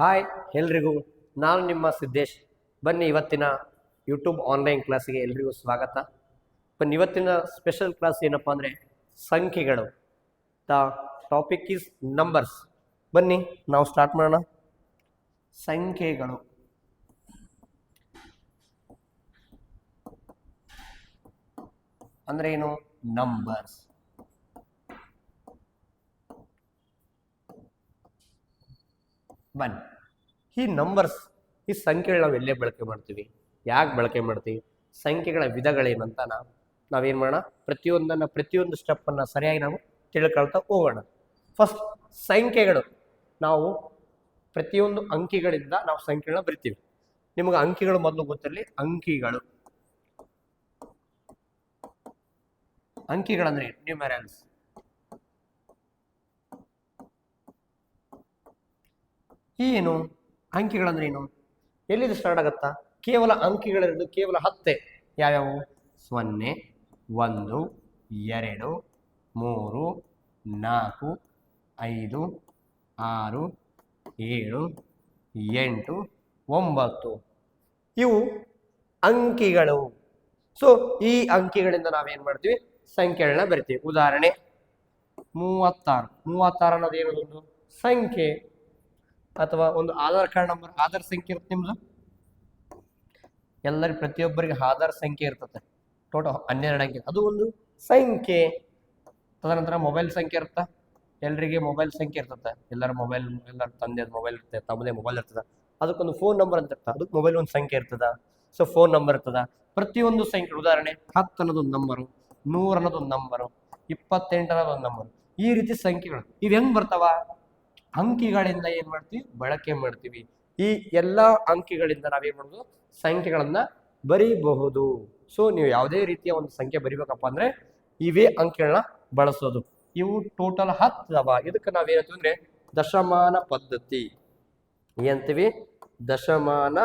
Hi ಎಲ್ರಿಗೂ, ನಾನು ನಿಮ್ಮ ಸಿದ್ದೇಶ್. ಬನ್ನಿ ಇವತ್ತಿನ ಯೂಟ್ಯೂಬ್ ಆನ್ಲೈನ್ ಕ್ಲಾಸಿಗೆ ಎಲ್ರಿಗೂ ಸ್ವಾಗತ. ಬನ್ನಿ ಇವತ್ತಿನ ಸ್ಪೆಷಲ್ ಕ್ಲಾಸ್ ಏನಪ್ಪ ಅಂದರೆ ಸಂಖ್ಯೆಗಳು. The topic is numbers. ಬನ್ನಿ ನಾವು ಸ್ಟಾರ್ಟ್ ಮಾಡೋಣ. ಸಂಖ್ಯೆಗಳು ಅಂದರೆ ಏನು? ನಂಬರ್ಸ್. ಬನ್ನಿ, ಈ ನಂಬರ್ಸ್, ಈ ಸಂಖ್ಯೆಗಳು ನಾವು ಎಲ್ಲೇ ಬಳಕೆ ಮಾಡ್ತೀವಿ, ಯಾಕೆ ಬಳಕೆ ಮಾಡ್ತೀವಿ, ಸಂಖ್ಯೆಗಳ ವಿಧಗಳೇನಂತ ನಾವೇನು ಮಾಡೋಣ, ಪ್ರತಿಯೊಂದು ಸ್ಟೆಪ್ಪನ್ನು ಸರಿಯಾಗಿ ನಾವು ತಿಳ್ಕೊಳ್ತಾ ಹೋಗೋಣ. ಫಸ್ಟ್ ಸಂಖ್ಯೆಗಳು. ನಾವು ಪ್ರತಿಯೊಂದು ಅಂಕಿಗಳಿಂದ ನಾವು ಸಂಖ್ಯೆಗಳನ್ನ ಬರಿತೀವಿ. ನಿಮಗೆ ಅಂಕಿಗಳು ಮೊದಲು ಗೊತ್ತಿರಲಿ. ಅಂಕಿಗಳಂದ್ರೆ ನ್ಯೂಮೆರಲ್ಸ್. ಏನು ಅಂಕಿಗಳಂದ್ರೆ ಏನು? ಎಲ್ಲಿಂದ ಸ್ಟಾರ್ಟ್ ಆಗುತ್ತಾ? ಕೇವಲ ಅಂಕಿಗಳಿರೋದು ಕೇವಲ 10. ಯಾವ್ಯಾವು? 0, 1, 2, 3, 4, 5, 6, 7, 8, 9. ಇವು ಅಂಕಿಗಳು. ಸೊ ಈ ಅಂಕಿಗಳಿಂದ ನಾವೇನ್ ಮಾಡ್ತೀವಿ? ಸಂಖ್ಯೆಗಳನ್ನ ಬರಿತೀವಿ. ಉದಾಹರಣೆ 36 ಅನ್ನೋದು ಏನೊಂದು ಸಂಖ್ಯೆ, ಅಥವಾ ಒಂದು ಆಧಾರ್ ಕಾರ್ಡ್ ನಂಬರ್, ಆಧಾರ್ ಸಂಖ್ಯೆ ಇರುತ್ತೆ ನಿಮ್ದು. ಪ್ರತಿಯೊಬ್ಬರಿಗೆ ಆಧಾರ್ ಸಂಖ್ಯೆ ಇರ್ತದೆ. ಟೋಟಲ್ 12 ಅಂಕೆ, ಅದು ಒಂದು ಸಂಖ್ಯೆ. ತದನಂತರ ಮೊಬೈಲ್ ಸಂಖ್ಯೆ ಇರುತ್ತೆ. ಎಲ್ಲರಿಗೆ ಮೊಬೈಲ್ ಸಂಖ್ಯೆ ಇರ್ತದೆ. ಎಲ್ಲರ ತಂದೆದ ಮೊಬೈಲ್ ಇರ್ತದೆ, ತಮ್ಮದೇ ಮೊಬೈಲ್ ಇರ್ತದೆ. ಅದಕ್ಕೊಂದು ಫೋನ್ ನಂಬರ್ ಅಂತ ಇರ್ತದೆ. ಅದಕ್ಕೆ ಮೊಬೈಲ್ ಒಂದು ಸಂಖ್ಯೆ ಇರ್ತದ. ಸೊ ಫೋನ್ ನಂಬರ್ ಇರ್ತದ. ಪ್ರತಿಯೊಂದು ಸಂಖ್ಯೆ, ಉದಾಹರಣೆ 10 ಅನ್ನೋದೊಂದು ನಂಬರು, 100 ಅನ್ನೋದೊಂದು ನಂಬರು, 28 ಅನ್ನೋದೊಂದು ನಂಬರು. ಈ ರೀತಿ ಸಂಖ್ಯೆಗಳು ಇವ್ ಹೆಂಗ್ ಬರ್ತಾವ? ಅಂಕಿಗಳಿಂದ ಏನ್ ಮಾಡ್ತೀವಿ? ಬಳಕೆ ಮಾಡ್ತೀವಿ. ಈ ಎಲ್ಲಾ ಅಂಕಿಗಳಿಂದ ನಾವೇನ್ ಮಾಡೋದು? ಸಂಖ್ಯೆಗಳನ್ನ ಬರೀಬಹುದು. ಸೊ ನೀವು ಯಾವುದೇ ರೀತಿಯ ಒಂದು ಸಂಖ್ಯೆ ಬರಿಬೇಕಪ್ಪ ಅಂದ್ರೆ ಇವೇ ಅಂಕಿಗಳನ್ನ ಬಳಸೋದು. ಇವು ಟೋಟಲ್ 10 ಅವ. ಇದಕ್ಕೆ ನಾವೇನಂತೀವಿ ಅಂದ್ರೆ ದಶಮಾನ ಪದ್ಧತಿ. ಏನಂತೀವಿ? ದಶಮಾನ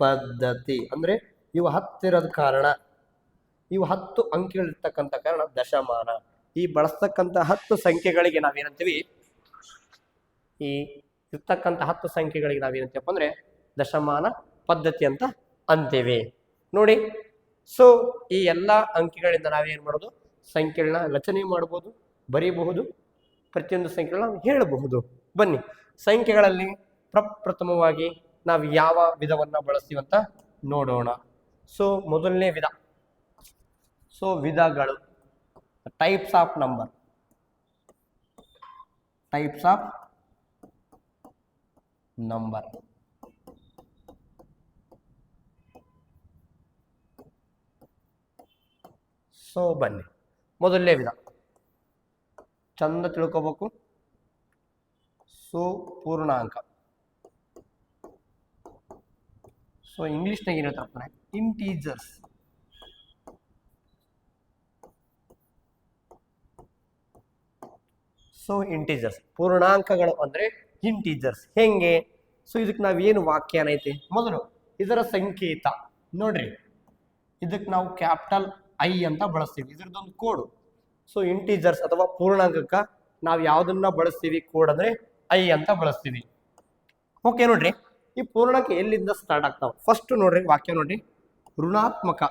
ಪದ್ಧತಿ. ಅಂದ್ರೆ ಇವು 10 ಇರೋದ್ ಕಾರಣ, ಇವು 10 ಅಂಕಿಗಳಿರ್ತಕ್ಕಂಥ ಕಾರಣ ದಶಮಾನ. ಈ ಬಳಸ್ತಕ್ಕಂಥ 10 ಸಂಖ್ಯೆಗಳಿಗೆ ನಾವೇನಂತೀವಿ? ಈ ಇರ್ತಕ್ಕಂಥ 10 ಸಂಖ್ಯೆಗಳಿಗೆ ನಾವೇನಂತೀವಪ್ಪ ಅಂದ್ರೆ ದಶಮಾನ ಪದ್ಧತಿ ಅಂತ ಅಂತೀವಿ. ನೋಡಿ, ಸೊ ಈ ಎಲ್ಲ ಅಂಕಿಗಳಿಂದ ನಾವೇನ್ ಮಾಡೋದು? ಸಂಖ್ಯೆಗಳನ್ನ ರಚನೆ ಮಾಡಬಹುದು, ಬರೀಬಹುದು, ಪ್ರತಿಯೊಂದು ಸಂಖ್ಯೆಗಳನ್ನ ಹೇಳಬಹುದು. ಬನ್ನಿ, ಸಂಖ್ಯೆಗಳಲ್ಲಿ ಪ್ರಪ್ರಥಮವಾಗಿ ನಾವು ಯಾವ ವಿಧವನ್ನ ಬಳಸ್ತೀವಿ ಅಂತ ನೋಡೋಣ. ಸೊ ಮೊದಲನೇ ವಿಧ, ಸೊ ವಿಧಗಳು, ಟೈಪ್ಸ್ ಆಫ್ ನಂಬರ್. ಸೊ ಬನ್ನಿ, ಮೊದಲನೇ ವಿಧ ಚಂದ ತಿಳ್ಕೋಬೇಕು. ಸೊ ಪೂರ್ಣಾಂಕ. ಸೊ ಇಂಗ್ಲಿಷ್ನಾಗ ಏನ್ ಹೇಳ್ತಾರೆ? ಇಂಟೀಜರ್ಸ್. ಸೊ ಇಂಟೀಜರ್ಸ್, ಪೂರ್ಣಾಂಕಗಳು ಅಂದ್ರೆ ಇಂಟೀಜರ್ಸ್. ಹೆಂಗೆ? ಸೊ ಇದಕ್ಕೆ ನಾವೇನು ವಾಕ್ಯ ಏನೈತಿ? ಮೊದಲು ಇದರ ಸಂಕೇತ ನೋಡ್ರಿ. ಇದಕ್ಕೆ ನಾವು ಕ್ಯಾಪಿಟಲ್ ಐ ಅಂತ ಬಳಸ್ತೀವಿ. ಇದ್ರದ್ದೊಂದು ಕೋಡ್. ಸೊ ಇಂಟೀಜರ್ಸ್ ಅಥವಾ ಪೂರ್ಣಾಂಕಕ್ಕ ನಾವು ಯಾವ್ದನ್ನ ಬಳಸ್ತೀವಿ? ಕೋಡ್ ಅಂದ್ರೆ ಐ ಅಂತ ಬಳಸ್ತೀವಿ. ಓಕೆ, ನೋಡ್ರಿ, ಈ ಪೂರ್ಣಾಂಕ ಎಲ್ಲಿಂದ ಸ್ಟಾರ್ಟ್ ಆಗ್ತಾವ? ಫಸ್ಟ್ ನೋಡ್ರಿ, ವಾಕ್ಯ ನೋಡ್ರಿ. ಋಣಾತ್ಮಕ.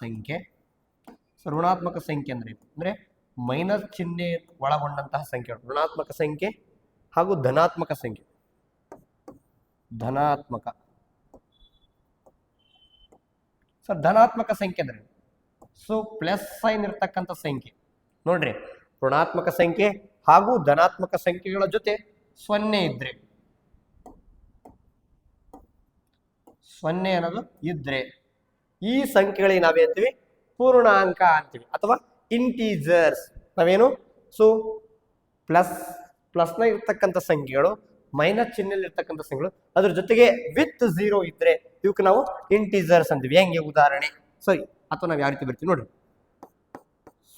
ಸಂಖ್ಯೆ. ಋಣಾತ್ಮಕ ಸಂಖ್ಯೆ ಅಂದ್ರೆ ಮೈನಸ್ ಚಿಹ್ನೆ ಒಳಗೊಂಡಂತಹ ಸಂಖ್ಯೆ. ಋಣಾತ್ಮಕ ಸಂಖ್ಯೆ ಹಾಗೂ ಧನಾತ್ಮಕ ಸಂಖ್ಯೆ. ಧನಾತ್ಮಕ ಸಂಖ್ಯೆ ಅಂದ್ರೆ ಸೊ ಪ್ಲಸ್ ಸೈನ್ ಇರ್ತಕ್ಕಂಥ ಸಂಖ್ಯೆ. ನೋಡ್ರಿ, ಋಣಾತ್ಮಕ ಸಂಖ್ಯೆ ಹಾಗೂ ಧನಾತ್ಮಕ ಸಂಖ್ಯೆಗಳ ಜೊತೆ 0 ಇದ್ರೆ, 0 ಅನ್ನೋದು ಇದ್ರೆ ಈ ಸಂಖ್ಯೆಗಳಿಗೆ ನಾವೇಂತೀವಿ? ಪೂರ್ಣಾಂಕ ಅಂತೀವಿ ಅಥವಾ ಇಂಟೀಜರ್ಸ್. ನಾವೇನು? ಸೊ ಪ್ಲಸ್ನ ಇರ್ತಕ್ಕಂಥ ಸಂಖ್ಯೆಗಳು, ಮೈನಸ್ ಚಿಹ್ನೆಯಲ್ಲಿ ಇರ್ತಕ್ಕಂಥ ಸಂಖ್ಯೆಗಳು, ಅದ್ರ ಜೊತೆಗೆ ವಿತ್ 0 ಇದ್ರೆ ಇವಕ್ಕೆ ನಾವು ಇಂಟೀಜರ್ಸ್ ಅಂತೀವಿ. ಹೆಂಗೆ? ಉದಾಹರಣೆ ಸರಿ, ಅಥವಾ ನಾವು ಯಾವ ರೀತಿ ಬರ್ತೀವಿ ನೋಡ್ರಿ.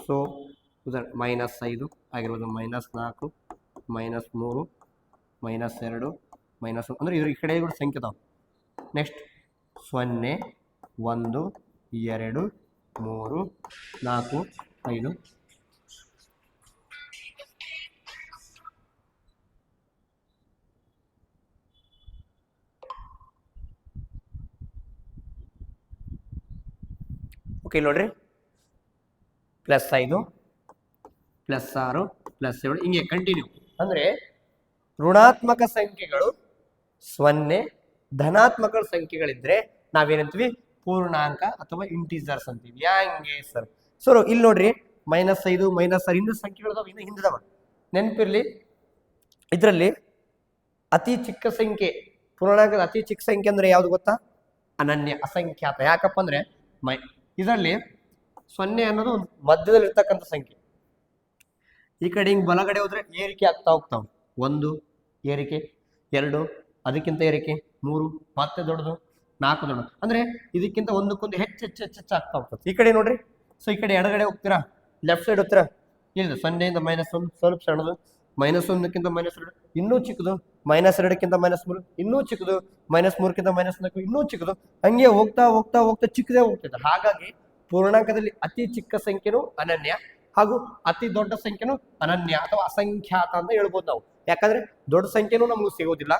ಸೊ ಉದಾಹರಣೆ -5 ಆಗಿರ್ಬೋದು, -4, -3, -2, -1 ಅಂದ್ರೆ ಇದ್ರ ಈ ಕಡೆ ಸಂಖ್ಯೆ ಅದಾವ. ನೆಕ್ಸ್ಟ್ 0, 1 2 3 4 5. ಓಕೆ ನೋಡ್ರಿ, +5 +6 +7 ಹಿಂಗೆ ಕಂಟಿನ್ಯೂ. ಅಂದ್ರೆ ಋಣಾತ್ಮಕ ಸಂಖ್ಯೆಗಳು 0, ಧನಾತ್ಮಕ ಸಂಖ್ಯೆಗಳಿದ್ರೆ ನಾವೇನಂತೀವಿ ಪೂರ್ಣಾಂಕ ಅಥವಾ ಇಂಟೀಜರ್ಸ್ ಅಂತೀವಿ. ಹಂಗೆ ಸರ್ ಇಲ್ಲಿ ನೋಡ್ರಿ -5 -6 ಇನ್ನೂ ಸಂಖ್ಯೆಗಳು ಇನ್ನು ಹಿಂದದವ. ನೆನಪಿರ್ಲಿ, ಇದರಲ್ಲಿ ಅತಿ ಚಿಕ್ಕ ಸಂಖ್ಯೆ, ಪೂರ್ಣಾಂಕದ ಅತಿ ಚಿಕ್ಕ ಸಂಖ್ಯೆ ಅಂದ್ರೆ ಯಾವ್ದು ಗೊತ್ತಾ? ಅನನ್ಯ, ಅಸಂಖ್ಯಾತ. ಯಾಕಪ್ಪ ಅಂದ್ರೆ ಇದರಲ್ಲಿ 0 ಅನ್ನೋದು ಮಧ್ಯದಲ್ಲಿ ಇರ್ತಕ್ಕಂಥ ಸಂಖ್ಯೆ. ಈ ಕಡೆ ಹಿಂಗ್ ಬಲಗಡೆ ಹೋದ್ರೆ ಏರಿಕೆ ಆಗ್ತಾ ಹೋಗ್ತಾವ. 1 ಏರಿಕೆ, 2 ಅದಕ್ಕಿಂತ ಏರಿಕೆ, 3 ಮತ್ತೆ ದೊಡ್ಡದು, 4 ದೊಡ್ಡದು. ಅಂದ್ರೆ ಇದಕ್ಕಿಂತ ಒಂದಕ್ಕೊಂದು ಹೆಚ್ಚು ಆಗ್ತಾ ಹೋಗ್ತದೆ. ಈ ಕಡೆ ನೋಡ್ರಿ, ಸೊ ಈ ಕಡೆ ಎಡಗಡೆ ಹೋಗ್ತೀರಾ, ಲೆಫ್ಟ್ ಸೈಡ್ ಹೋಗ್ತೀರಾ, ಇಲ್ಲ 0 ಇಂದ -1 ಸ್ವಲ್ಪ ಸಣ್ಣದು, -1ಕ್ಕಿಂತ -2 ಇನ್ನೂ ಚಿಕ್ಕದು, -2ಕ್ಕಿಂತ -3 ಇನ್ನೂ ಚಿಕ್ಕದು, -3ಕ್ಕಿಂತ -4 ಇನ್ನೂ ಚಿಕ್ಕದು, ಹಂಗೆ ಹೋಗ್ತಾ ಹೋಗ್ತಾ ಹೋಗ್ತಾ ಚಿಕ್ಕದೇ ಹೋಗ್ತದೆ. ಹಾಗಾಗಿ ಪೂರ್ಣಾಂಕದಲ್ಲಿ ಅತಿ ಚಿಕ್ಕ ಸಂಖ್ಯೆನೂ ಅನನ್ಯ ಹಾಗೂ ಅತಿ ದೊಡ್ಡ ಸಂಖ್ಯೆನೂ ಅನನ್ಯ ಅಥವಾ ಅಸಂಖ್ಯಾತ ಅಂತ ಹೇಳ್ಬೋದು ನಾವು. ಯಾಕಂದ್ರೆ ದೊಡ್ಡ ಸಂಖ್ಯೆನೂ ನಮ್ಗೆ ಸಿಗೋದಿಲ್ಲ,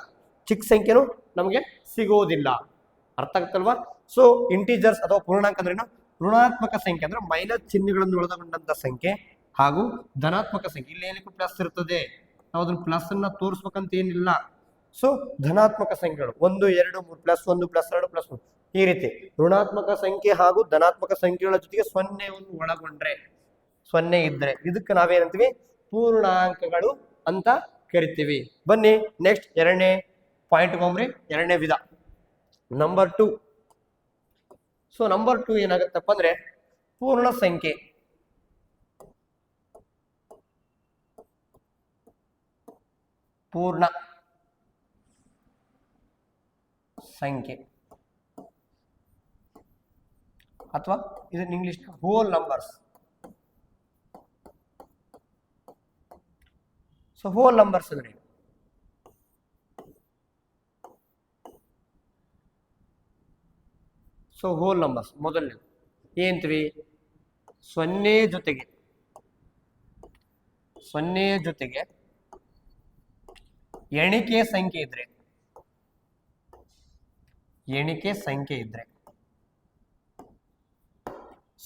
ಚಿಕ್ಕ ಸಂಖ್ಯೆನೂ ನಮಗೆ ಸಿಗೋದಿಲ್ಲ. ಅರ್ಥ ಆಗುತ್ತಲ್ವಾ? ಸೊ ಇಂಟೀಜರ್ಸ್ ಅಥವಾ ಪೂರ್ಣಾಂಕ ಅಂದ್ರೆ ಋಣಾತ್ಮಕ ಸಂಖ್ಯೆ ಅಂದ್ರೆ ಮೈನಸ್ ಚಿಹ್ನೆಗಳನ್ನು ಒಳಗೊಂಡಂತ ಸಂಖ್ಯೆ ಹಾಗೂ ಧನಾತ್ಮಕ ಸಂಖ್ಯೆ. ಇಲ್ಲಿ ಏನಕ್ಕೂ ಪ್ಲಸ್ ಇರ್ತದೆ, ನಾವು ಅದನ್ನ ಪ್ಲಸ್ ಅನ್ನ ತೋರಿಸ್ಬೇಕಂತ ಏನಿಲ್ಲ. ಸೊ ಧನಾತ್ಮಕ ಸಂಖ್ಯೆಗಳು 1 2 3 +1 +2 +1 ಈ ರೀತಿ ಋಣಾತ್ಮಕ ಸಂಖ್ಯೆ ಹಾಗೂ ಧನಾತ್ಮಕ ಸಂಖ್ಯೆಗಳ ಜೊತೆಗೆ 0ವನ್ನು ಒಳಗೊಂಡ್ರೆ, 0 ಇದ್ರೆ ಇದಕ್ಕೆ ನಾವೇನಂತೀವಿ ಪೂರ್ಣಾಂಕಗಳು ಅಂತ ಕರಿತೀವಿ. ಬನ್ನಿ ನೆಕ್ಸ್ಟ್ ಎರಡನೇ ಪಾಯಿಂಟ್ ಹೋಗ್ರಿ. ಎರಡನೇ ವಿಧ ನಂಬರ್ 2. ಸೊ ನಂಬರ್ 2 ಏನಾಗುತ್ತಪ್ಪ ಅಂದ್ರೆ ಪೂರ್ಣ ಸಂಖ್ಯೆ. ಪೂರ್ಣ ಸಂಖ್ಯೆ ಅಥವಾ ಇದನ್ನ English hole numbers. So hole numbers ಅಂದ್ರೆ ಸೊ ಹೋಲ್ ನಂಬರ್ಸ್ ಮೊದಲನೇ ಏನಂತೀವಿ? 0 ಜೊತೆಗೆ ಎಣಿಕೆ ಸಂಖ್ಯೆ ಇದ್ರೆ, ಎಣಿಕೆ ಸಂಖ್ಯೆ ಇದ್ರೆ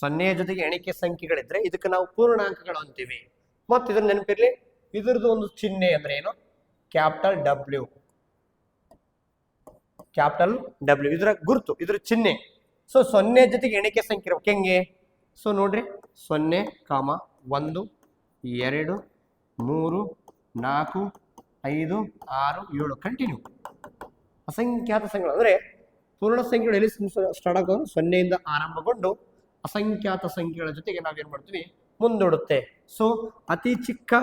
0 ಜೊತೆಗೆ ಎಣಿಕೆ ಸಂಖ್ಯೆಗಳಿದ್ರೆ ಇದಕ್ಕೆ ನಾವು ಪೂರ್ಣಾಂಕಗಳು ಅಂತೀವಿ. ಮತ್ತೆ ಇದನ್ನ ನೆನಪಿರ್ಲಿ, ಇದ್ರದ್ದು ಒಂದು ಚಿಹ್ನೆ ಅಂದ್ರೆ ಏನು? ಕ್ಯಾಪಿಟಲ್ ಡಬ್ಲ್ಯೂ ಇದರ ಗುರುತು, ಇದ್ರ ಚಿಹ್ನೆ. ಸೊ 0 ಜೊತೆಗೆ ಎಣಿಕೆ ಸಂಖ್ಯೆ ಇರ್ಬೇಕು. ಹೆಂಗೆ? ಸೊ ನೋಡ್ರಿ 0, 1 2 3 4 5 6 7 ಕಂಟಿನ್ಯೂ. ಅಸಂಖ್ಯಾತ ಸಂಖ್ಯೆಗಳು ಅಂದ್ರೆ ಪೂರ್ಣ ಸಂಖ್ಯೆಗಳು ಎಲ್ಲಿ ಸ್ಟಾರ್ಟ್ ಆಗೋದು? 0 ಇಂದ ಆರಂಭಗೊಂಡು ಅಸಂಖ್ಯಾತ ಸಂಖ್ಯೆಗಳ ಜೊತೆಗೆ ನಾವೇನ್ ಮಾಡ್ತೀವಿ ಮುಂದೂಡುತ್ತೆ. ಸೊ ಅತಿ ಚಿಕ್ಕ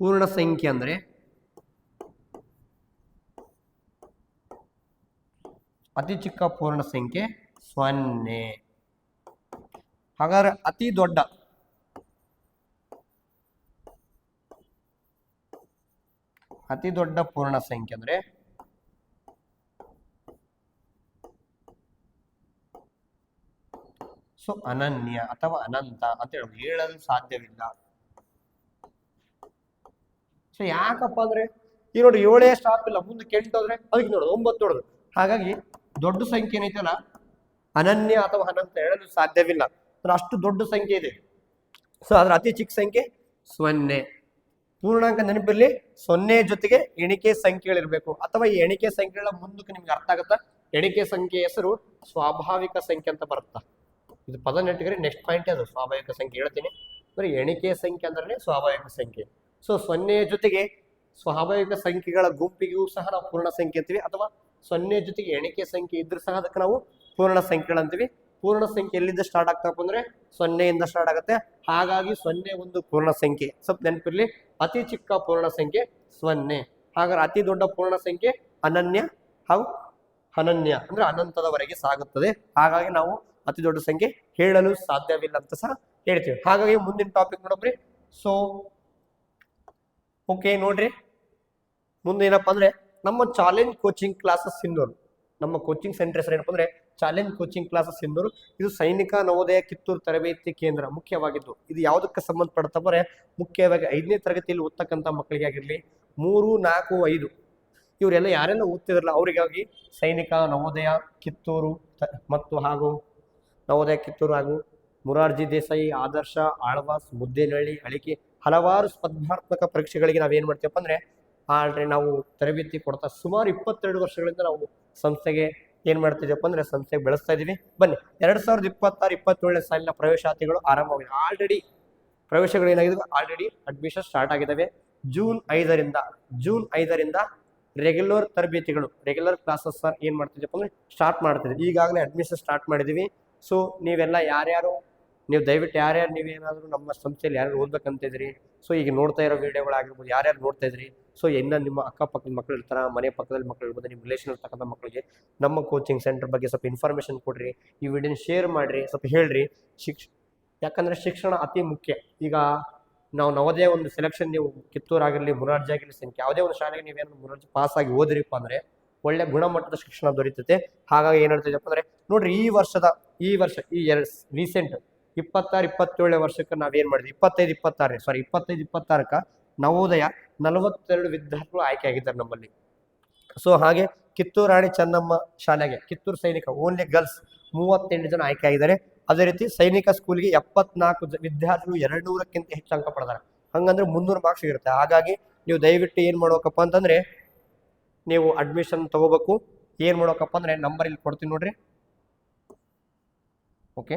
ಪೂರ್ಣ ಸಂಖ್ಯೆ ಅಂದ್ರೆ ಅತಿ ಚಿಕ್ಕ ಪೂರ್ಣ ಸಂಖ್ಯೆ 0. ಹಾಗಾದ್ರೆ ಅತಿ ದೊಡ್ಡ ಪೂರ್ಣ ಸಂಖ್ಯೆ ಅಂದ್ರೆ ಸೊ ಅನನ್ಯ ಅಥವಾ ಅನಂತ ಅಂತ ಹೇಳಲು ಸಾಧ್ಯವಿಲ್ಲ. ಸೊ ಯಾಕಪ್ಪ ಅಂದ್ರೆ ಈ ನೋಡಿ 7 ಸ್ಟಾಪ್ ಇಲ್ಲ, ಮುಂದಕ್ಕೆ 8 ಹೋದ್ರೆ ಅದಕ್ಕೆ ನೋಡೋದು 9 ನೋಡೋದು. ಹಾಗಾಗಿ ದೊಡ್ಡ ಸಂಖ್ಯೆ ಏನೈತಲ್ಲ ಅನನ್ಯ ಅಥವಾ ಅನಂತ ಹೇಳಲು ಸಾಧ್ಯವಿಲ್ಲ. ಅಷ್ಟು ದೊಡ್ಡ ಸಂಖ್ಯೆ ಇದೆ. ಸೊ ಅದ್ರ ಅತಿ ಚಿಕ್ಕ ಸಂಖ್ಯೆ 0. ಪೂರ್ಣಾಂಕ ನೆನಪಿರ್ಲಿ, 0 ಜೊತೆಗೆ ಎಣಿಕೆ ಸಂಖ್ಯೆಗಳಿರ್ಬೇಕು. ಅಥವಾ ಈ ಎಣಿಕೆ ಸಂಖ್ಯೆಗಳ ಮುಂದಕ್ಕೆ ನಿಮ್ಗೆ ಅರ್ಥ ಆಗುತ್ತಾ? ಎಣಿಕೆ ಸಂಖ್ಯೆ ಹೆಸರು ಸ್ವಾಭಾವಿಕ ಸಂಖ್ಯೆ ಅಂತ ಬರುತ್ತಾ. ಇದು ಪದ ನೆಟ್ಟಿಗೆ ನೆಕ್ಸ್ಟ್ ಪಾಯಿಂಟ್ ಅದು ಸ್ವಾಭಾವಿಕ ಸಂಖ್ಯೆ ಹೇಳ್ತೀನಿ. ಅಂದ್ರೆ ಎಣಿಕೆ ಸಂಖ್ಯೆ ಅಂದ್ರೆ ಸ್ವಾಭಾವಿಕ ಸಂಖ್ಯೆ. ಸೊ 0 ಜೊತೆಗೆ ಸ್ವಾಭಾವಿಕ ಸಂಖ್ಯೆಗಳ ಗುಂಪಿಗೂ ಸಹ ನಾವು ಪೂರ್ಣ ಸಂಖ್ಯೆ ಅಂತೀವಿ, ಅಥವಾ 0 ಜೊತೆಗೆ ಎಣಿಕೆ ಸಂಖ್ಯೆ ಇದ್ರೂ ಸಹ ಅದಕ್ಕೆ ನಾವು ಪೂರ್ಣ ಸಂಖ್ಯೆಗಳಂತೀವಿ. ಪೂರ್ಣ ಸಂಖ್ಯೆ ಎಲ್ಲಿಂದ ಸ್ಟಾರ್ಟ್ ಆಗ್ತಪ್ಪ ಅಂದ್ರೆ 0 ಇಂದ ಸ್ಟಾರ್ಟ್ ಆಗುತ್ತೆ. ಹಾಗಾಗಿ 0 ಒಂದು ಪೂರ್ಣ ಸಂಖ್ಯೆ. ಸ್ವಲ್ಪ ನೆನಪಿರ್ಲಿ, ಅತಿ ಚಿಕ್ಕ ಪೂರ್ಣ ಸಂಖ್ಯೆ 0. ಹಾಗಾದ್ರೆ ಅತಿ ದೊಡ್ಡ ಪೂರ್ಣ ಸಂಖ್ಯೆ ಅನನ್ಯ ಹಾಗೂ ಅನನ್ಯ ಅಂದ್ರೆ ಅನಂತದವರೆಗೆ ಸಾಗುತ್ತದೆ. ಹಾಗಾಗಿ ನಾವು ಅತಿ ದೊಡ್ಡ ಸಂಖ್ಯೆ ಹೇಳಲು ಸಾಧ್ಯವಿಲ್ಲ ಅಂತ ಸಹ ಹೇಳ್ತೀವಿ. ಹಾಗಾಗಿ ಮುಂದಿನ ಟಾಪಿಕ್ ನೋಡ್ರಿ. ಸೊ ಓಕೆ ನೋಡ್ರಿ, ಮುಂದೆ ಏನಪ್ಪಾ ಅಂದ್ರೆ ನಮ್ಮ ಚಾಲೆಂಜ್ ಕೋಚಿಂಗ್ ಕ್ಲಾಸಸ್ ಇನ್ನೋರು ನಮ್ಮ ಕೋಚಿಂಗ್ ಸೆಂಟರ್ ಹೆಸರು ಏನಪ್ಪ ಅಂದ್ರೆ ಚಾಲೆಂಜ್ ಕೋಚಿಂಗ್ ಕ್ಲಾಸಸ್ ಎಂದರು. ಇದು ಸೈನಿಕ ನವೋದಯ ಕಿತ್ತೂರು ತರಬೇತಿ ಕೇಂದ್ರ ಮುಖ್ಯವಾಗಿದ್ದು ಇದು ಯಾವುದಕ್ಕೆ ಸಂಬಂಧಪಡ್ತಂದ್ರೆ ಮುಖ್ಯವಾಗಿ 5ನೇ ತರಗತಿಯಲ್ಲಿ ಓದ್ತಕ್ಕಂಥ ಮಕ್ಕಳಿಗೆ ಆಗಿರಲಿ 3, 4, 5 ಇವರೆಲ್ಲ ಯಾರೆಲ್ಲ ಓದ್ತಿದ್ರಲ್ಲ ಅವರಿಗಾಗಿ ಸೈನಿಕ ನವೋದಯ ಕಿತ್ತೂರು ಮತ್ತು ಹಾಗೂ ನವೋದಯ ಕಿತ್ತೂರು ಹಾಗೂ ಮುರಾರ್ಜಿ ದೇಸಾಯಿ, ಆದರ್ಶ, ಆಳ್ವಾಸ್, ಮುದ್ದೇನಹಳ್ಳಿ, ಅಳಿಕೆ ಹಲವಾರು ಸ್ಪರ್ಧಾತ್ಮಕ ಪರೀಕ್ಷೆಗಳಿಗೆ ನಾವೇನು ಮಾಡ್ತೀವಪ್ಪ ಅಂದರೆ ಆಲ್ರೆಡಿ ನಾವು ತರಬೇತಿ ಕೊಡ್ತಾ ಸುಮಾರು 22 ವರ್ಷಗಳಿಂದ ನಾವು ಸಂಸ್ಥೆಗೆ ಏನು ಮಾಡ್ತಿದ್ದೀವಪ್ಪ ಅಂದರೆ ಸಂಸ್ಥೆಗೆ ಬೆಳೆಸ್ತಾ ಇದ್ದೀವಿ. ಬನ್ನಿ 2026-27 ಸಾಲಿನ ಪ್ರವೇಶಾತಿಗಳು ಆರಂಭವಾಗಿದೆ. ಆಲ್ರೆಡಿ ಪ್ರವೇಶಗಳು ಏನಾಗಿದ್ದಾವೆ, ಆಲ್ರೆಡಿ ಅಡ್ಮಿಷನ್ ಸ್ಟಾರ್ಟ್ ಆಗಿದ್ದಾವೆ. ಜೂನ್ 5ರಿಂದ ರೆಗ್ಯುಲರ್ ತರಬೇತಿಗಳು ರೆಗ್ಯುಲರ್ ಕ್ಲಾಸಸ್ ಏನು ಮಾಡ್ತಿದ್ದೀವಪ್ಪ ಅಂದರೆ ಸ್ಟಾರ್ಟ್ ಮಾಡ್ತಿದ್ದೀವಿ. ಈಗಾಗಲೇ ಅಡ್ಮಿಷನ್ ಸ್ಟಾರ್ಟ್ ಮಾಡಿದ್ದೀವಿ. ಸೊ ನೀವೆಲ್ಲ ಯಾರ್ಯಾರು ನೀವು ದಯವಿಟ್ಟು ಯಾರ್ಯಾರು ನೀವೇನಾದರೂ ನಮ್ಮ ಸಂಸ್ಥೆಯಲ್ಲಿ ಯಾರು ಓದ್ಬೇಕಂತಿದ್ರಿ, ಸೊ ಈಗ ನೋಡ್ತಾ ಇರೋ ವಿಡಿಯೋಗಳಾಗಿರ್ಬೋದು, ಯಾರ್ಯಾರು ನೋಡ್ತಾ ಇದ್ರಿ, ಸೊ ಇನ್ನು ನಿಮ್ಮ ಅಕ್ಕಪಕ್ಕದ ಮಕ್ಕಳು ಇರ್ತಾರೆ, ಮನೆ ಪಕ್ಕದಲ್ಲಿ ಮಕ್ಕಳು ಇರ್ಬೋದು, ನಿಮ್ಮ ರಿಲೇಷನ್ ಇರ್ತಕ್ಕಂಥ ಮಕ್ಕಳಿಗೆ ನಮ್ಮ ಕೋಚಿಂಗ್ ಸೆಂಟರ್ ಬಗ್ಗೆ ಸ್ವಲ್ಪ ಇನ್ಫಾರ್ಮೇಷನ್ ಕೊಡ್ರಿ, ಈ ವಿಡಿಯೋನ ಶೇರ್ ಮಾಡಿರಿ, ಸ್ವಲ್ಪ ಹೇಳ್ರಿ. ಯಾಕಂದರೆ ಶಿಕ್ಷಣ ಅತಿ ಮುಖ್ಯ. ಈಗ ನಾವು ನವೋದಯ ಒಂದು ಸೆಲೆಕ್ಷನ್ ನೀವು ಕಿತ್ತೂರು ಆಗಿರಲಿ, ಮುರಾರ್ಜಿ ಆಗಿರಲಿ, ಸಂಖ್ಯೆ ಯಾವುದೇ ಒಂದು ಶಾಲೆಗೆ ನೀವೇನು ಮುರಾರ್ಜಿ ಪಾಸ್ ಆಗಿ ಓದಿರಿಪ್ಪ ಅಂದರೆ ಒಳ್ಳೆ ಗುಣಮಟ್ಟದ ಶಿಕ್ಷಣ ದೊರೀತೈತೆ. ಹಾಗಾಗಿ ಏನು ಹೇಳ್ತಿದ್ದಪ್ಪ ಅಂದರೆ ನೋಡ್ರಿ, ಈ ವರ್ಷ ರೀಸೆಂಟ್ 26-27 ವರ್ಷಕ್ಕೆ ನಾವೇನು ಮಾಡಿದ್ವಿ, 25-26ಕ್ಕೆ ನವೋದಯ 42 ವಿದ್ಯಾರ್ಥಿಗಳು ಆಯ್ಕೆ ಆಗಿದ್ದಾರೆ ನಮ್ಮಲ್ಲಿ. ಸೊ ಹಾಗೆ ಕಿತ್ತೂರು ರಾಣಿ ಚೆನ್ನಮ್ಮ ಶಾಲೆಗೆ ಕಿತ್ತೂರು ಸೈನಿಕ ಓನ್ಲಿ ಗರ್ಲ್ಸ್ 38 ಜನ ಆಯ್ಕೆ ಆಗಿದ್ದಾರೆ. ಅದೇ ರೀತಿ ಸೈನಿಕ ಸ್ಕೂಲ್ಗೆ 74 ವಿದ್ಯಾರ್ಥಿಗಳು 200ಕ್ಕಿಂತ ಹೆಚ್ಚು ಅಂಕ ಪಡೆದಾರೆ. ಹಂಗಂದ್ರೆ 300 ಮಾರ್ಕ್ಸ್ ಇರುತ್ತೆ. ಹಾಗಾಗಿ ನೀವು ದಯವಿಟ್ಟು ಏನು ಮಾಡ್ಬೇಕಪ್ಪ ಅಂತಂದ್ರೆ ನೀವು ಅಡ್ಮಿಷನ್ ತಗೋಬೇಕು. ಏನು ಮಾಡ್ಬೇಕಪ್ಪ ಅಂದ್ರೆ ನಂಬರ್ ಇಲ್ಲಿ ಕೊಡ್ತೀನಿ ನೋಡ್ರಿ. ಓಕೆ,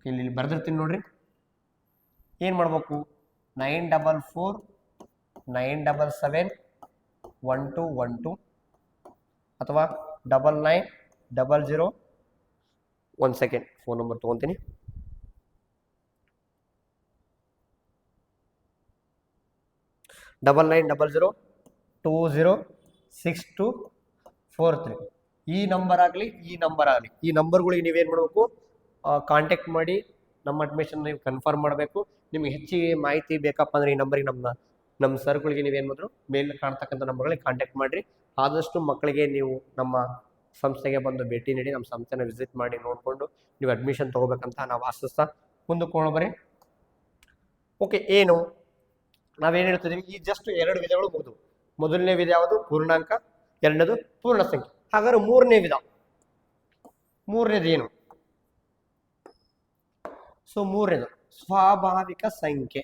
ಇಲ್ಲಿ ಬರ್ದಿರ್ತೀನಿ ನೋಡ್ರಿ. ಏನು ಮಾಡ್ಬೇಕು, 9449771212 ಅಥವಾ 9900. 1 ಸೆಕೆಂಡ್ ಫೋನ್ ನಂಬರ್ ತೊಗೊತೀನಿ. 9900206243. ಈ ನಂಬರ್ ಆಗಲಿ ಈ ನಂಬರ್ಗಳಿಗೆ ನೀವೇನು ಮಾಡಬೇಕು, ಕಾಂಟ್ಯಾಕ್ಟ್ ಮಾಡಿ ನಮ್ಮ ಅಡ್ಮಿಷನ್ ನೀವು ಕನ್ಫರ್ಮ್ ಮಾಡಬೇಕು. ನಿಮಗೆ ಹೆಚ್ಚಿಗೆ ಮಾಹಿತಿ ಬೇಕಪ್ಪ ಅಂದರೆ ಈ ನಂಬರಿಗೆ ನಮ್ಮ ಸರ್ಗಳಿಗೆ ನೀವೇನು ಮಾಡಿದ್ರು ಮೇಲೆ ಕಾಣ್ತಕ್ಕಂಥ ನಂಬರ್ಗಳಿಗೆ ಕಾಂಟ್ಯಾಕ್ಟ್ ಮಾಡಿರಿ. ಆದಷ್ಟು ಮಕ್ಕಳಿಗೆ ನೀವು ನಮ್ಮ ಸಂಸ್ಥೆಗೆ ಬಂದು ಭೇಟಿ ನೀಡಿ ನಮ್ಮ ಸಂಸ್ಥೆನ ವಿಸಿಟ್ ಮಾಡಿ ನೋಡಿಕೊಂಡು ನೀವು ಅಡ್ಮಿಷನ್ ತೊಗೋಬೇಕಂತ ನಾವು ಆಶಿಸ್ತಾ ಮುಂದಕ್ಕೆ ಹೋಗೋಣ. ಓಕೆ, ಏನು ನಾವೇನು ಹೇಳ್ತಿದ್ದೀವಿ, ಈ ಜಸ್ಟ್ 2 ವಿಧಗಳು ಮುಗಿದು. ಮೊದಲನೇ ವಿಧ ಯಾವುದು, ಪೂರ್ಣಾಂಕ. ಎರಡನೇದು ಪೂರ್ಣ ಸಂಖ್ಯೆ. ಹಾಗಾದ್ರೆ ಮೂರನೇದು ಏನು? ಸೊ ಮೂರನೇದು ಸ್ವಾಭಾವಿಕ ಸಂಖ್ಯೆ.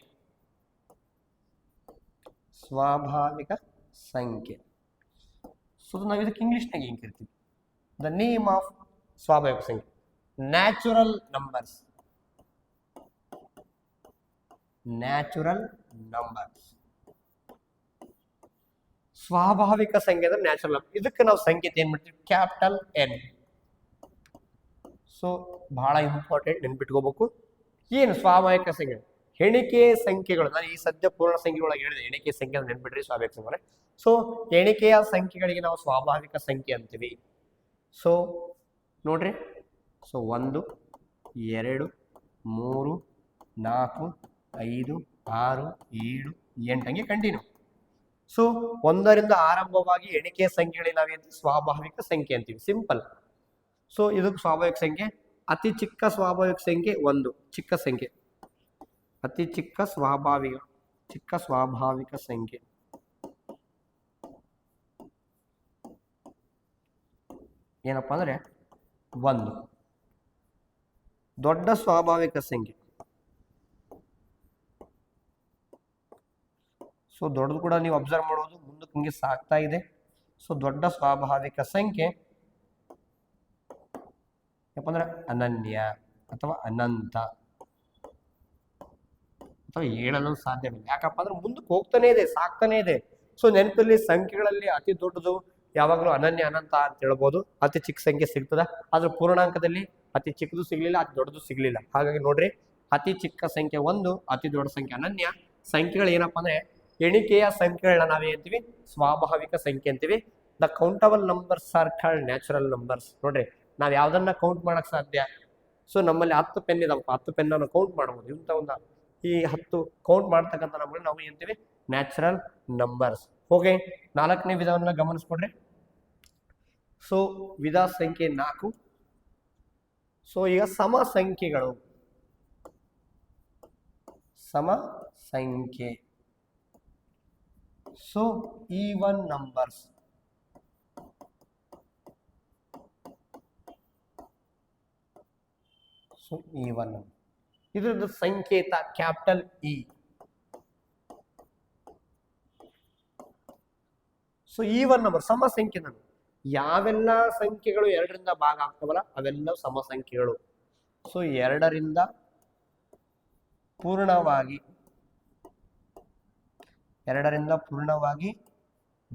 ಸೊ ನಾವು ಇದಕ್ಕೆ ಇಂಗ್ಲಿಷ್ನಾಗ ಏನು ಕರಿತೀವಿ, ದ ನೇಮ್ ಆಫ್ ಸ್ವಾಭಾವಿಕ ಸಂಖ್ಯೆ, ನ್ಯಾಚುರಲ್ ನಂಬರ್ಸ್. ಸ್ವಾಭಾವಿಕ ಸಂಖ್ಯೆ ಅಂದ್ರೆ ನ್ಯಾಚುರಲ್ ನಂಬರ್. ಇದಕ್ಕೆ ನಾವು ಸಂಖ್ಯೆ ಏನ್ ಮಾಡ್ತೀವಿ, ಕ್ಯಾಪಿಟಲ್ N. ಸೊ ಬಹಳ ಇಂಪಾರ್ಟೆಂಟ್, ನೆನ್ಪಿಟ್ಕೋಬೇಕು. ಏನು ಸ್ವಾಭಾವಿಕ ಸಂಖ್ಯೆ, ಎಣಿಕೆ ಸಂಖ್ಯೆಗಳು. ನಾನು ಈ ಸದ್ಯ ಪೂರ್ಣ ಸಂಖ್ಯೆಗಳೊಳಗೆ ಹೇಳಿದೆ, ಎಣಿಕೆ ಸಂಖ್ಯೆ ನೆನ್ಪಿಟ್ರಿ ಸ್ವಾಭಾವಿಕ ಸಂಖ್ಯೆ. ಸೊ ಎಣಿಕೆಯ ಸಂಖ್ಯೆಗಳಿಗೆ ನಾವು ಸ್ವಾಭಾವಿಕ ಸಂಖ್ಯೆ ಅಂತೀವಿ. ಸೊ ನೋಡ್ರಿ, ಸೊ 1 2 3 4 5 6 7 8 ಹಂಗೆ ಕಂಟಿನ್ಯೂ. ಸೊ 1ರಿಂದ ಆರಂಭವಾಗಿ ಎಣಿಕೆಯ ಸಂಖ್ಯೆಗಳಿಗೆ ನಾವೇನು ಸ್ವಾಭಾವಿಕ ಸಂಖ್ಯೆ ಅಂತೀವಿ, ಸಿಂಪಲ್. ಸೊ ಇದಕ್ಕೆ ಸ್ವಾಭಾವಿಕ ಸಂಖ್ಯೆ. ಅತಿ ಚಿಕ್ಕ ಸ್ವಾಭಾವಿಕ ಸಂಖ್ಯೆ 1, ಚಿಕ್ಕ ಸಂಖ್ಯೆ. ಅತಿ ಚಿಕ್ಕ ಸ್ವಾಭಾವಿಕ ಸಂಖ್ಯೆ ಏನಪ್ಪಾ ಅಂದ್ರೆ 1. ದೊಡ್ಡ ಸ್ವಾಭಾವಿಕ ಸಂಖ್ಯೆ, ಸೊ ದೊಡ್ಡದು ಕೂಡ ನೀವು ಅಬ್ಸರ್ವ್ ಮಾಡೋದು ಮುಂದಕ್ಕೆ ಹಿಂಗೆ ಸಾಗ್ತಾ ಇದೆ. ಸೊ ದೊಡ್ಡ ಸ್ವಾಭಾವಿಕ ಸಂಖ್ಯೆ ಯಾಕಂದ್ರೆ ಅನನ್ಯ ಅಥವಾ ಅನಂತ ಅಥವಾ ಹೇಳಲು ಸಾಧ್ಯವಿಲ್ಲ. ಯಾಕಪ್ಪ ಅಂದ್ರೆ ಮುಂದಕ್ಕೆ ಹೋಗ್ತಾನೆ ಇದೆ, ಸಾಕ್ತಾನೆ ಇದೆ. ಸೊ ನೆನಪಲ್ಲಿ ಸಂಖ್ಯೆಗಳಲ್ಲಿ ಅತಿ ದೊಡ್ಡದು ಯಾವಾಗಲೂ ಅನನ್ಯ ಅನಂತ ಅಂತ ಹೇಳ್ಬೋದು. ಅತಿ ಚಿಕ್ಕ ಸಂಖ್ಯೆ ಸಿಗ್ತದ, ಆದ್ರೆ ಪೂರ್ಣಾಂಕದಲ್ಲಿ ಅತಿ ಚಿಕ್ಕದು ಸಿಗ್ಲಿಲ್ಲ, ಅತಿ ದೊಡ್ಡದು ಸಿಗ್ಲಿಲ್ಲ. ಹಾಗಾಗಿ ನೋಡ್ರಿ, ಅತಿ ಚಿಕ್ಕ ಸಂಖ್ಯೆ 1, ಅತಿ ದೊಡ್ಡ ಸಂಖ್ಯೆ ಅನನ್ಯ. ಸಂಖ್ಯೆಗಳು ಏನಪ್ಪಾ ಅಂದ್ರೆ ಎಣಿಕೆಯ ಸಂಖ್ಯೆಗಳನ್ನ ನಾವೇ ಅಂತೀವಿ ಸ್ವಾಭಾವಿಕ ಸಂಖ್ಯೆ ಅಂತೀವಿ. The countable numbers are called natural numbers. ನೋಡ್ರಿ, ನಾವ್ ಯಾವ್ದನ್ನ ಕೌಂಟ್ ಮಾಡಕ್ ಸಾಧ್ಯ. ಸೊ ನಮ್ಮಲ್ಲಿ 10 ಪೆನ್ ಇದಾವಪ್ಪ, 10 ಪೆನ್ನ ಕೌಂಟ್ ಮಾಡಬಹುದು. ಇಂಥ ಈ 10 ಕೌಂಟ್ ಮಾಡ್ತಕ್ಕಂಥ ನಂಬರ್ ನಾವು ಏನಂತೀವಿ ನ್ಯಾಚುರಲ್ ನಂಬರ್ಸ್. ಓಕೆ, 4ನೇ ವಿಧವನ್ನ ಗಮನಿಸ್ಕೊಡ್ರಿ. ಸೊ ವಿಧ ಸಂಖ್ಯೆ 4. ಸೊ ಈಗ ಸಮ ಸಂಖ್ಯೆಗಳು, ಸಮ ಸಂಖ್ಯೆ. So even numbers. So even ಇದ್ರದ್ದು ಸಂಕೇತ capital E. So even number ಸಮ ಸಂಖ್ಯೆ. ಯಾವೆಲ್ಲ ಸಂಖ್ಯೆಗಳು 2ರಿಂದ ಭಾಗ ಆಗ್ತವಲ್ಲ ಅವೆಲ್ಲ ಸಮ ಸಂಖ್ಯೆಗಳು. ಸೊ 2ರಿಂದ ಪೂರ್ಣವಾಗಿ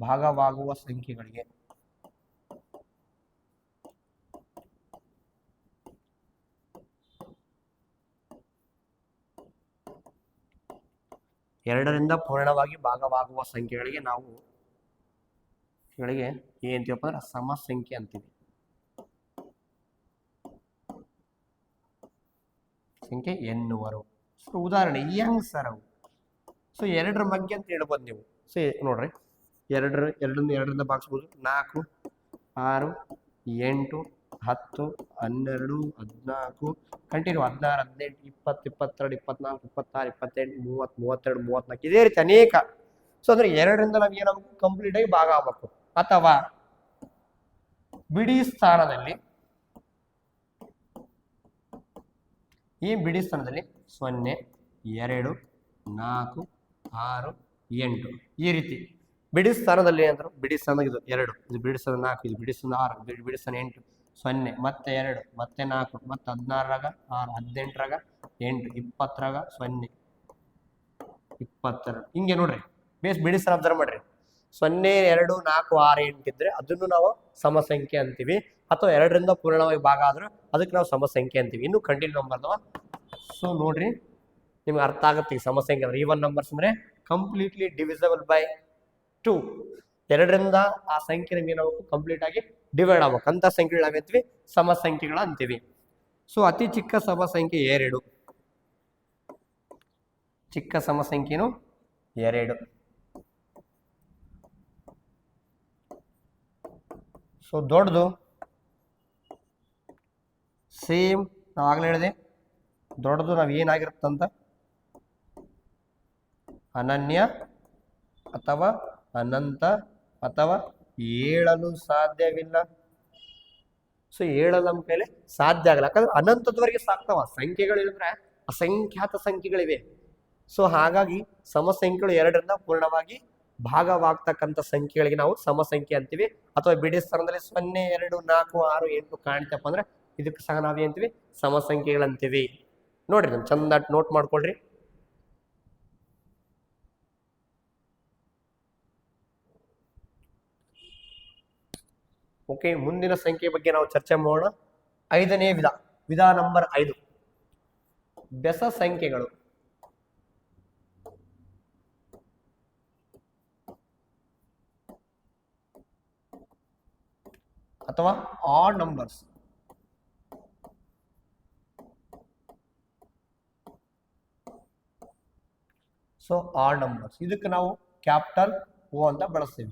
ಭಾಗವಾಗುವ ಸಂಖ್ಯೆಗಳಿಗೆ ನಾವು ಏನಂತೀವಪ್ಪ ಅಂದ್ರೆ ಸಮ ಸಂಖ್ಯೆ ಅಂತೀವಿ. ಸಂಖ್ಯೆ ಎನ್ನುವರು. ಸೊ ಉದಾಹರಣೆ ಹೆಂಗ್ ಸರ್ ಅವು? ಸೊ 2ರ ಬಗ್ಗೆ ಅಂತ ಹೇಳ್ಬೋದು ನೀವು. ಸೊ ನೋಡ್ರಿ, 2ರಿಂದ ಭಾಗಿಸ್ಬೋದು. 4, 6, 8, 10, 12, 14 ಕಂಟಿನ್ಯೂ 16, 18, 20, 22, 24, 26, 28, 30, 32, 34 ಇದೇ ರೀತಿ ಅನೇಕ. ಸೊ ಅಂದ್ರೆ 2ರಿಂದ ನಾವು ಏನಾಗಬೇಕು? ಕಂಪ್ಲೀಟ್ ಆಗಿ ಭಾಗ ಆಗಬೇಕು. ಅಥವಾ ಬಿಡಿ ಸ್ಥಾನದಲ್ಲಿ 0, 2, 4, 6, 8 ಈ ರೀತಿ ಬಿಡಿ ಸ್ಥಾನದಲ್ಲಿ ಅಂದ್ರೆ ಬಿಡಿ ಸ್ಥಾನ ಇದು 2, ಇದು ಬಿಡಿ ಸ್ಥಾನ 4, ಇದು ಬಿಡಿ ಸ್ಥಾನ 6, ಬಿಡಿ ಸ್ಥಾನ 8, 0 ಮತ್ತೆ 2 ಮತ್ತೆ 4 ಮತ್ತೆ 16ರಾಗ 6, 18ರಾಗ 8, 20ರಾಗ 0, 22 ಹಿಂಗೆ ನೋಡ್ರಿ. ಬಿಡಿ ಸ್ಥಾನ ಅಬ್ಸರ್ವ್ ಮಾಡ್ರಿ. 0, 2, 4, 6, 8 ಇದ್ರೆ ಅದನ್ನು ನಾವು ಸಮ ಸಂಖ್ಯೆ ಅಂತೀವಿ. ಅಥವಾ 2ರಿಂದ ಪೂರ್ಣವಾಗಿ ಭಾಗ ಆದ್ರೆ ಅದಕ್ಕೆ ನಾವು ಸಮ ಸಂಖ್ಯೆ ಅಂತೀವಿ. ಇನ್ನು ಕಂಟಿನ್ಯೂ ನಂಬರ್. ಸೊ ನೋಡ್ರಿ, ನಿಮ್ಗೆ ಅರ್ಥ ಆಗುತ್ತೆ ಈ ಸಮ ಸಂಖ್ಯೆ ಅಂದ್ರೆ. ಈವನ್ ನಂಬರ್ಸ್ ಅಂದ್ರೆ ಕಂಪ್ಲೀಟ್ಲಿ ಡಿವಿಸಬಲ್ ಬೈ 2. 2ರಿಂದ ಆ ಸಂಖ್ಯೆ ಏನಾಗಬೇಕು? ಕಂಪ್ಲೀಟ್ ಆಗಿ ಡಿವೈಡ್ ಆಗ್ಬೇಕು. ಅಂತ ಸಂಖ್ಯೆಗಳು ನಾವೇಂತೀವಿ? ಸಮ ಸಂಖ್ಯೆಗಳ ಅಂತೀವಿ. ಸೊ ಅತಿ ಚಿಕ್ಕ ಸಮ ಸಂಖ್ಯೆ 2. ಚಿಕ್ಕ ಸಮ ಸಂಖ್ಯೆನು 2. ಸೊ ದೊಡ್ಡದು ಸೇಮ್ ನಾವು ಆಗ್ಲೇ ಹೇಳಿದೆ. ದೊಡ್ಡದು ನಾವು ಏನಾಗಿರುತ್ತಂತ ಅನನ್ಯ ಅಥವಾ ಅನಂತ ಅಥವಾ ಹೇಳಲು ಸಾಧ್ಯವಿಲ್ಲ. ಸೊ ಹೇಳಲು ನಮ್ಮ ಕೈಲಿ ಸಾಧ್ಯ ಆಗಲ್ಲ, ಯಾಕಂದ್ರೆ ಅನಂತದವರೆಗೆ ಸಾಕ್ತಾವ. ಸಂಖ್ಯೆಗಳು ಇದ್ರೆ ಅಸಂಖ್ಯಾತ ಸಂಖ್ಯೆಗಳಿವೆ. ಸೊ ಹಾಗಾಗಿ ಸಮ ಸಂಖ್ಯೆಗಳು 2ರಿಂದ ಪೂರ್ಣವಾಗಿ ಭಾಗವಾಗ್ತಕ್ಕಂಥ ಸಂಖ್ಯೆಗಳಿಗೆ ನಾವು ಸಮ ಸಂಖ್ಯೆ ಅಂತೀವಿ. ಅಥವಾ ಬಿಡಿ ಸ್ಥಾನದಲ್ಲಿ 0, 2, 4, 6, 8 ಕಾಣ್ತಪ್ಪ ಅಂದ್ರೆ ಇದಕ್ಕೆ ಸಹ ನಾವೇಂತೀವಿ? ಸಮ ಸಂಖ್ಯೆಗಳಂತೀವಿ. ನೋಡ್ರಿ, ನಮ್ ಚಂದ ನೋಟ್ ಮಾಡ್ಕೊಳ್ರಿ. ಓಕೆ, ಮುಂದಿನ ಸಂಖ್ಯೆ ಬಗ್ಗೆ ನಾವು ಚರ್ಚೆ ಮಾಡೋಣ. 5ನೇ ವಿಧ ನಂಬರ್ 5, ಬೆಸ ಸಂಖ್ಯೆಗಳು ಅಥವಾ add numbers. So add numbers ಇದಕ್ಕೆ ನಾವು ಕ್ಯಾಪಿಟಲ್ ಓ ಅಂತ ಬಳಸ್ತೀವಿ.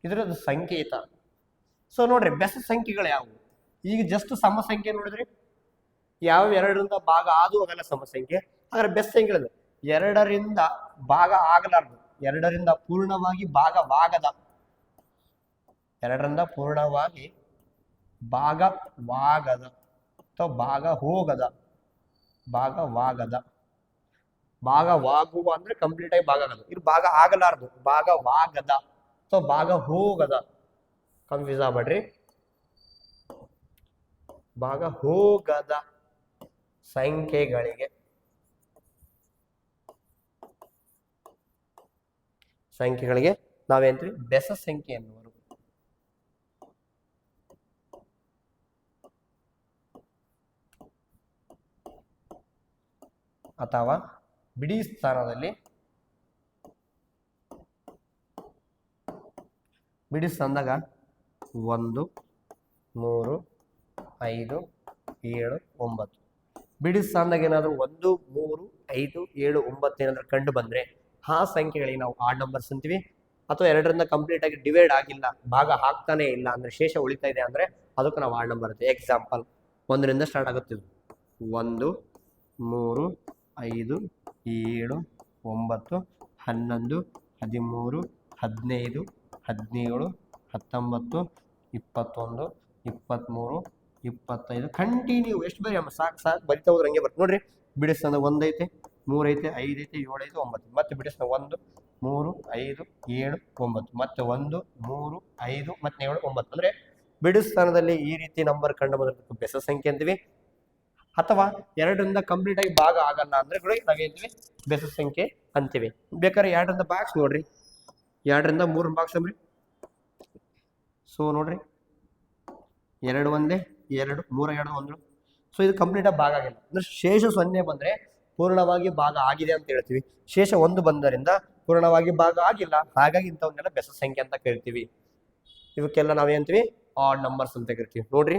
ಇದರದ್ದು ಸಂಕೇತ. ಸೊ ನೋಡ್ರಿ, ಬೆಸ ಸಂಖ್ಯೆಗಳು ಯಾವುವು? ಈಗ ಜಸ್ಟ್ ಸಮ ಸಂಖ್ಯೆ ನೋಡಿದ್ರಿ, ಯಾವ 2ರಿಂದ ಭಾಗ ಆದು ಅವೆಲ್ಲ ಸಮ ಸಂಖ್ಯೆ. ಹಾಗಾದ್ರೆ ಬೆಸ ಸಂಖ್ಯೆಗಳು 2ರಿಂದ ಭಾಗ ಆಗಲಾರ್ದು, 2ರಿಂದ ಪೂರ್ಣವಾಗಿ ಭಾಗವಾಗದ, 2ರಿಂದ ಪೂರ್ಣವಾಗಿ ಭಾಗವಾಗದ ಅಥವಾ ಭಾಗವಾಗುವ ಅಂದ್ರೆ ಕಂಪ್ಲೀಟ್ ಆಗಿ ಭಾಗ ಆಗೋದು. ಇದು ಭಾಗ ಆಗಲಾರ್ದು, ಭಾಗವಾಗದ ಅಥವಾ ಭಾಗ ಹೋಗದ. ಕನ್ಫ್ಯೂಸ್ ಆಗ್ಬೇಡ್ರಿ. ಭಾಗ ಹೋಗದ ಸಂಖ್ಯೆಗಳಿಗೆ ನಾವೇಂತೀವಿ? ಬೆಸ ಸಂಖ್ಯೆ ಎನ್ನುವರು. ಅಥವಾ ಬಿಡಿ ಸ್ಥಾನದಲ್ಲಿ ಬಿಡಿಸ್ತಂದಾಗ 1, 3, 5, 7, 9 ಬಿಡಿ ಸ್ಥಾನದಾಗ ಏನಾದ್ರು 1, 3, 5, 7, 9 ಏನಾದ್ರು ಕಂಡು ಬಂದ್ರೆ ಆ ಸಂಖ್ಯೆಗಳಿಗೆ ನಾವು ಆಡ್ ನಂಬರ್ಸ್ ಅಂತೀವಿ. ಅಥವಾ ಎರಡರಿಂದ ಕಂಪ್ಲೀಟ್ ಆಗಿ ಡಿವೈಡ್ ಆಗಿಲ್ಲ, ಭಾಗ ಆಗ್ತಾನೆ ಇಲ್ಲ ಅಂದ್ರೆ ಶೇಷ ಉಳಿತಾ ಇದೆ ಅಂದ್ರೆ ಅದಕ್ಕೆ ನಾವು ಆಡ್ ನಂಬರ್ ಇರುತ್ತೆ. ಎಕ್ಸಾಂಪಲ್ 1ರಿಂದ ಸ್ಟಾರ್ಟ್ ಆಗುತ್ತೆ. 1 3 5 7 9 11 13 15 17 19 21 23 25 ಕಂಟಿನ್ಯೂ ಎಷ್ಟು ಬರೀ ಸಾಕು ಬರಿತಾ ಹೋದ್ರೆ ಹಂಗೆ ಬರ್ತದೆ ನೋಡ್ರಿ. ಬಿಡಿಸ್ತಂದ 1 ಐತೆ, 3 ಐತೆ, 5 ಐತೆ, 7 ಐತೆ, 9 ಮತ್ತೆ ಬಿಡಿಸ್ತ 1 3 5 7 9 ಮತ್ತೆ 1 3 5 ಮತ್ತೆ 7 9 ಅಂದ್ರೆ ಬಿಡಿಸ್ಥಾನದಲ್ಲಿ ಈ ರೀತಿ ನಂಬರ್ ಕಂಡು ಬಂದಿರತಕ್ಕ ಬೆಸ ಸಂಖ್ಯೆ ಅಂತೀವಿ. ಅಥವಾ ಎರಡರಿಂದ ಕಂಪ್ಲೀಟ್ ಆಗಿ ಭಾಗ ಆಗಲ್ಲ ಅಂದ್ರೆ ಕೂಡ ನಾವೇಂತೀವಿ ಬೆಸ ಸಂಖ್ಯೆ ಅಂತೀವಿ. ಬೇಕಾದ್ರೆ ಎರಡರಿಂದ ಬಾಕ್ಸ್ ನೋಡ್ರಿ, 2ರಿಂದ 3 ಬಾಕ್ಸ್ ಅಂದ್ರಿ. ಸೊ ನೋಡ್ರಿ 2 ಒಂದೇ 2 3 2 1. ಸೊ ಇದು ಕಂಪ್ಲೀಟ್ ಆಗಿ ಭಾಗ ಆಗಿಲ್ಲ ಅಂದ್ರೆ ಶೇಷ 0 ಬಂದ್ರೆ ಪೂರ್ಣವಾಗಿ ಭಾಗ ಆಗಿದೆ ಅಂತ ಹೇಳ್ತೀವಿ. ಶೇಷ 1 ಬಂದರಿಂದ ಪೂರ್ಣವಾಗಿ ಭಾಗ ಆಗಿಲ್ಲ, ಹಾಗಾಗಿ ಇಂಥವನ್ನೆಲ್ಲ ಬೆಸ ಸಂಖ್ಯೆ ಅಂತ ಕರಿತೀವಿ. ಇವಕ್ಕೆಲ್ಲ ನಾವೇಂತೀವಿ ಆಡ್ ನಂಬರ್ಸ್ ಅಂತ ಕರಿತೀವಿ ನೋಡ್ರಿ.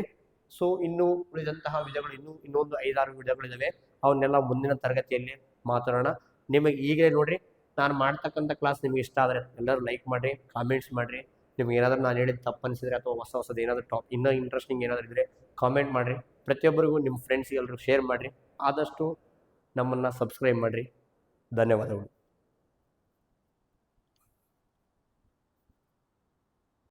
ಸೊ ಇನ್ನು ಉಳಿದಂತಹ ವಿಧಗಳು ಇನ್ನೊಂದು 5-6 ವಿಧಗಳಿದಾವೆ. ಅವನ್ನೆಲ್ಲ ಮುಂದಿನ ತರಗತಿಯಲ್ಲಿ ಮಾತಾಡೋಣ. ನಿಮಗೆ ಈಗಲೇ ನೋಡ್ರಿ ನಾನು ಮಾಡ್ತಕ್ಕಂಥ ಕ್ಲಾಸ್ ನಿಮ್ಗೆ ಇಷ್ಟ ಆದರೆ ಎಲ್ಲರೂ ಲೈಕ್ ಮಾಡಿರಿ, ಕಾಮೆಂಟ್ಸ್ ಮಾಡಿರಿ. ನಿಮ್ಗೆ ಏನಾದರೂ ನಾನು ಹೇಳಿದ ತಪ್ಪು ಅನಿಸಿದ್ರೆ ಅಥವಾ ಹೊಸದು ಏನಾದರೂ ಇನ್ನೂ ಇಂಟ್ರೆಸ್ಟಿಂಗ್ ಏನಾದರೂ ಇದ್ದರೆ ಕಾಮೆಂಟ್ ಮಾಡಿರಿ. ಪ್ರತಿಯೊಬ್ಬರಿಗೂ ನಿಮ್ಮ ಫ್ರೆಂಡ್ಸ್ಗೆ ಎಲ್ಲರೂ ಶೇರ್ ಮಾಡಿರಿ. ಆದಷ್ಟು ನಮ್ಮನ್ನು ಸಬ್ಸ್ಕ್ರೈಬ್ ಮಾಡಿರಿ. ಧನ್ಯವಾದಗಳು.